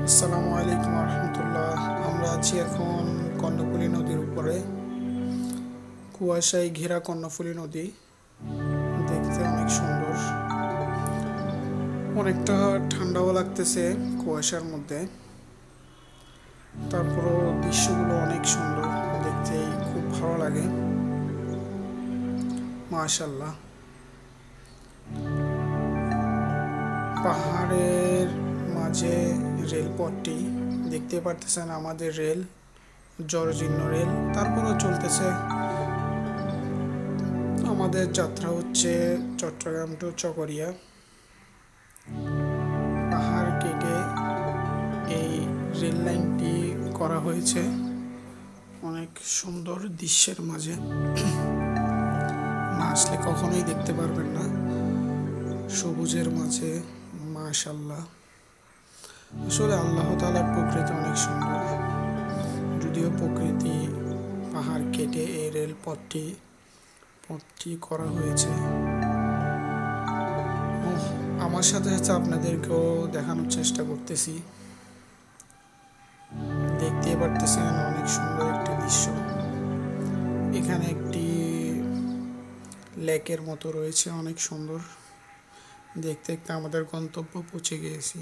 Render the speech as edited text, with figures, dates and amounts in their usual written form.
আসসালামু আলাইকুম রহমতুল্লাহ। আমরা আছি এখন কর্ণফুলী নদীর উপরে। কুয়াশায় ঘেরা কর্ণফুলী নদী দেখতে অনেক সুন্দর, অনেকটা ঠান্ডাও লাগতেছে কুয়াশার মধ্যে। তারপরও দৃশ্যগুলো অনেক সুন্দর, দেখতেই খুব ভালো লাগে। মাশাল্লাহ, পাহাড়ের মাঝে রেলপথটি দেখতে পারতেছেন, আমাদের রেল, জরাজীর্ণ রেল। তারপরও চলতেছে, আমাদের যাত্রা হচ্ছে চট্টগ্রাম টু চকরিয়া। পাহাড় কেটে এই রেল লাইনটি করা হয়েছে অনেক সুন্দর দৃশ্যের মাঝে। না আসলে কখনোই দেখতে পারবেন না সবুজের মাঝে। মাশাল্লাহ, আসলে আল্লাহ তাআলার প্রকৃতি অনেক সুন্দর। যদিও প্রকৃতি পাহাড় কেটে এই রেল পথটি করা হয়েছে। আমার সাথে সাথে আপনাদেরকেও দেখানোর চেষ্টা করতেছি। দেখতে পারতেছেন অনেক সুন্দর একটি দৃশ্য। এখানে একটি লেকের মতো রয়েছে, অনেক সুন্দর। দেখতে দেখতে আমাদের গন্তব্য পৌঁছে গিয়েছি।